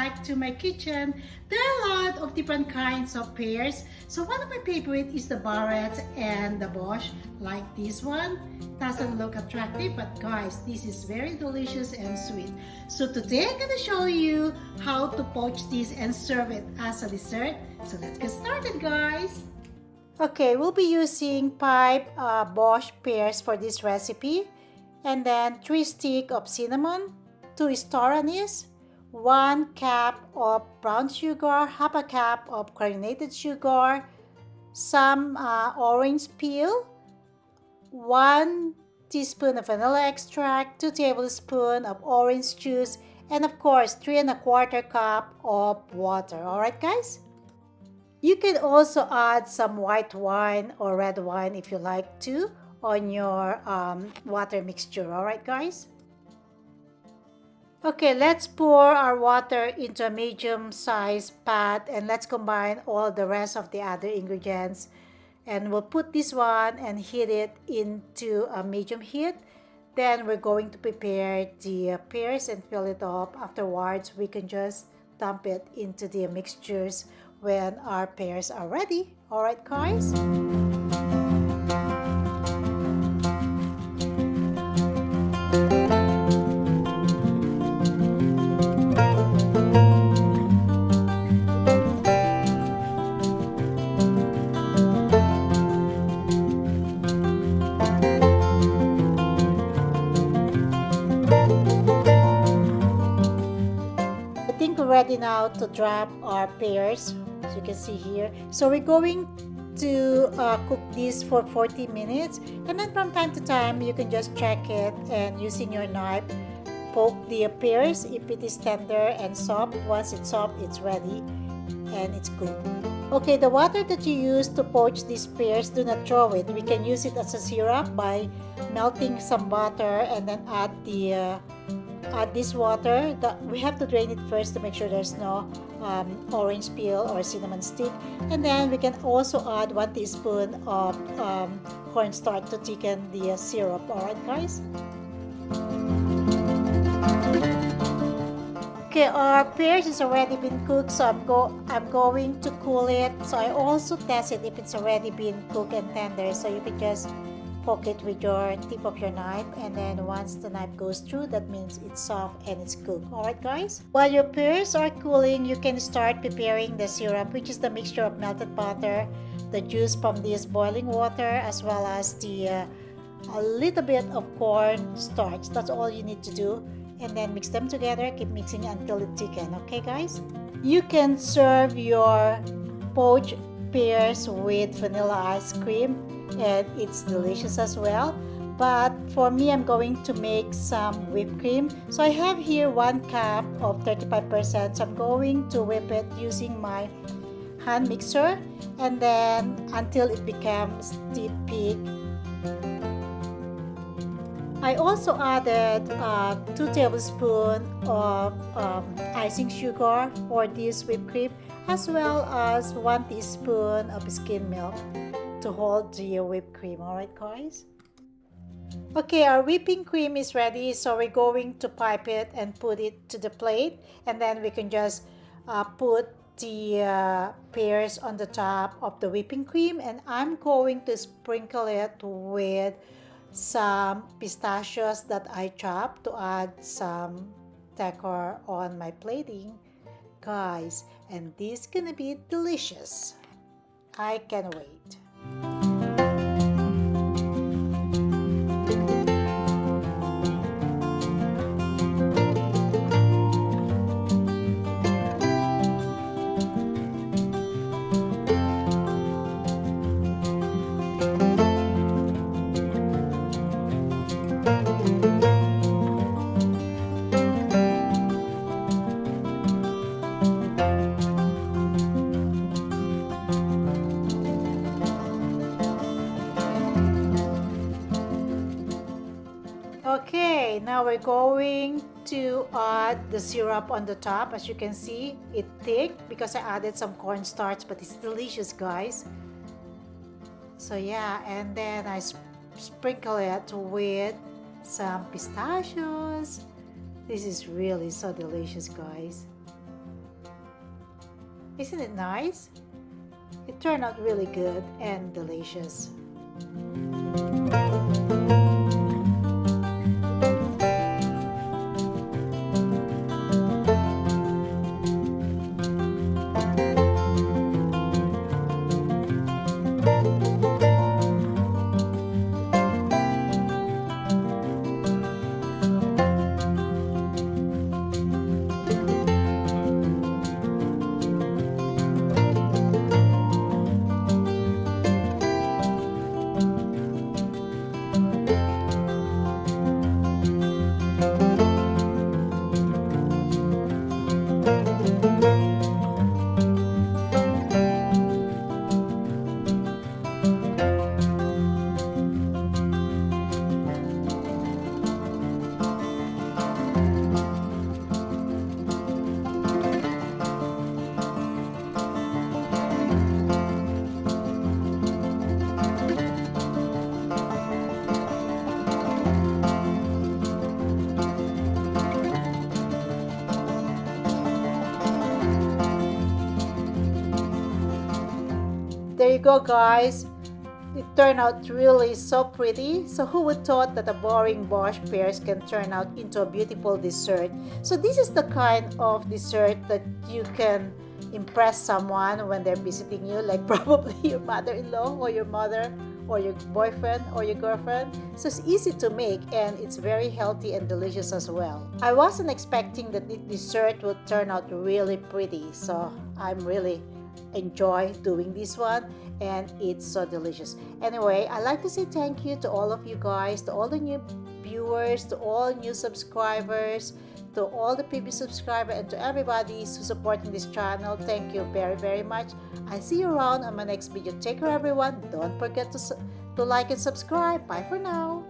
back to my kitchen. There are a lot of different kinds of pears. So one of my favorite is the Barrett's and the Bosh, like this one. Doesn't look attractive, but guys, this is very delicious and sweet. So today I'm gonna show you how to poach this and serve it as a dessert. So let's get started, guys. Okay, we'll be using 5 Bosh pears for this recipe, and then 3 sticks of cinnamon, 2 star anise, 1 cup of brown sugar, half a cup of granulated sugar, some orange peel, 1 teaspoon of vanilla extract, 2 tablespoons of orange juice, and of course 3 1/4 cup of water. Alright guys? You can also add some white wine or red wine if you like to on your water mixture. Alright guys? Okay, let's pour our water into a medium-sized pot and let's combine all the rest of the other ingredients. And we'll put this one and heat it into a medium heat. Then we're going to prepare the pears and fill it up. Afterwards, we can just dump it into the mixtures when our pears are ready. Alright guys? Ready now to drop our pears, as you can see here. So we're going to cook this for 40 minutes, and then from time to time you can just check it and using your knife poke the pears if it is tender and soft. Once it's soft, it's ready and it's good. Okay, the water that you use to poach these pears, do not throw it. We can use it as a syrup by melting some butter and then add this water. We have to drain it first to make sure there's no orange peel or cinnamon stick, and then we can also add 1 teaspoon of cornstarch to thicken the syrup. Alright guys? Okay, our pears has already been cooked, so I'm going to cool it. So I also test it if it's already been cooked and tender, so you can just poke it with your tip of your knife, and then once the knife goes through, that means it's soft and it's cooked. Alright guys? While your pears are cooling, you can start preparing the syrup, which is the mixture of melted butter, the juice from this boiling water, as well as a little bit of corn starch. That's all you need to do, and then mix them together. Keep mixing until it thickens. Okay guys? You can serve your poached pears with vanilla ice cream, and it's delicious as well. But for me, I'm going to make some whipped cream. So I have here 1 cup of 35%. So I'm going to whip it using my hand mixer, and then until it becomes thick. I also added 2 tablespoons of icing sugar for this whipped cream, as well as 1 teaspoon of skim milk to hold the whipped cream. Alright guys? Okay, our whipping cream is ready, so we're going to pipe it and put it to the plate, and then we can just put the pears on the top of the whipping cream, and I'm going to sprinkle it with some pistachios that I chopped to add some decor on my plating, guys, and this is gonna be delicious. I can't wait. Okay, now we're going to add the syrup on the top. As you can see, it's thick because I added some cornstarch, but it's delicious, guys. So yeah, and then I sprinkle it with some pistachios. This is really so delicious, guys. Isn't it nice? It turned out really good and delicious. There you go, guys. It turned out really so pretty. So who would thought that a boring Bosh pears can turn out into a beautiful dessert? So this is the kind of dessert that you can impress someone when they're visiting you, like probably your mother-in-law or your mother or your boyfriend or your girlfriend. So it's easy to make and it's very healthy and delicious as well. I wasn't expecting that the dessert would turn out really pretty, so I'm really enjoy doing this one, and it's so delicious. Anyway, I'd like to say thank you to all of you guys, to all the new viewers, to all new subscribers, to all the previous subscribers, and to everybody who's supporting this channel. Thank you very, very much. I see you around on my next video. Take care, everyone. Don't forget to like and subscribe. Bye for now.